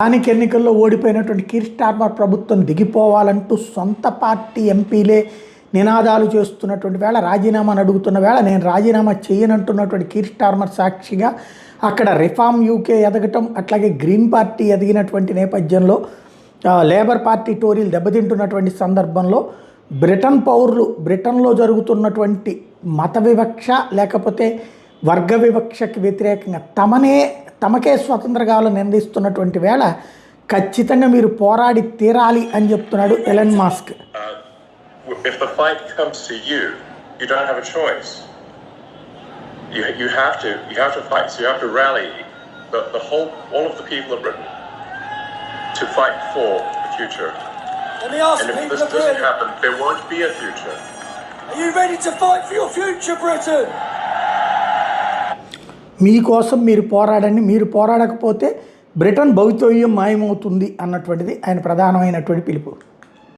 స్థానిక ఎన్నికల్లో ఓడిపోయినటువంటి Keir Starmer ప్రభుత్వం దిగిపోవాలంటూ సొంత పార్టీ ఎంపీలే నినాదాలు చేస్తున్నటువంటి వేళ, రాజీనామాను అడుగుతున్న వేళ నేను రాజీనామా చేయనంటున్నటువంటి కీర్ స్టార్మర్ సాక్షిగా అక్కడ రిఫార్మ్ యూకే ఎదగటం, అట్లాగే గ్రీన్ పార్టీ ఎదిగినటువంటి నేపథ్యంలో లేబర్ పార్టీ టోరీలు దెబ్బతింటున్నటువంటి సందర్భంలో బ్రిటన్ పౌరులు బ్రిటన్లో జరుగుతున్నటువంటి మత వివక్ష లేకపోతే వర్గ వివక్షకి వ్యతిరేకంగా తమకే స్వతంత్రగాలు నిందిస్తున్నటువంటి వేళ ఖచ్చితంగా మీరు పోరాడి తీరాలి అని చెప్తున్నాడు Elon Musk. If the fight comes to you, you don't have a choice. You have to fight. So you have to rally all of the people of Britain to fight for the future. Let me ask, and if this doesn't happen, there won't be a future. Are you ready to fight for your future, Britain? మీకోసం మీరు పోరాడండి, మీరు పోరాడకపోతే Britain భవితవ్యం మాయమవుతుంది అన్నటువంటిది ఆయన ప్రధానమైనటువంటి పిలుపు.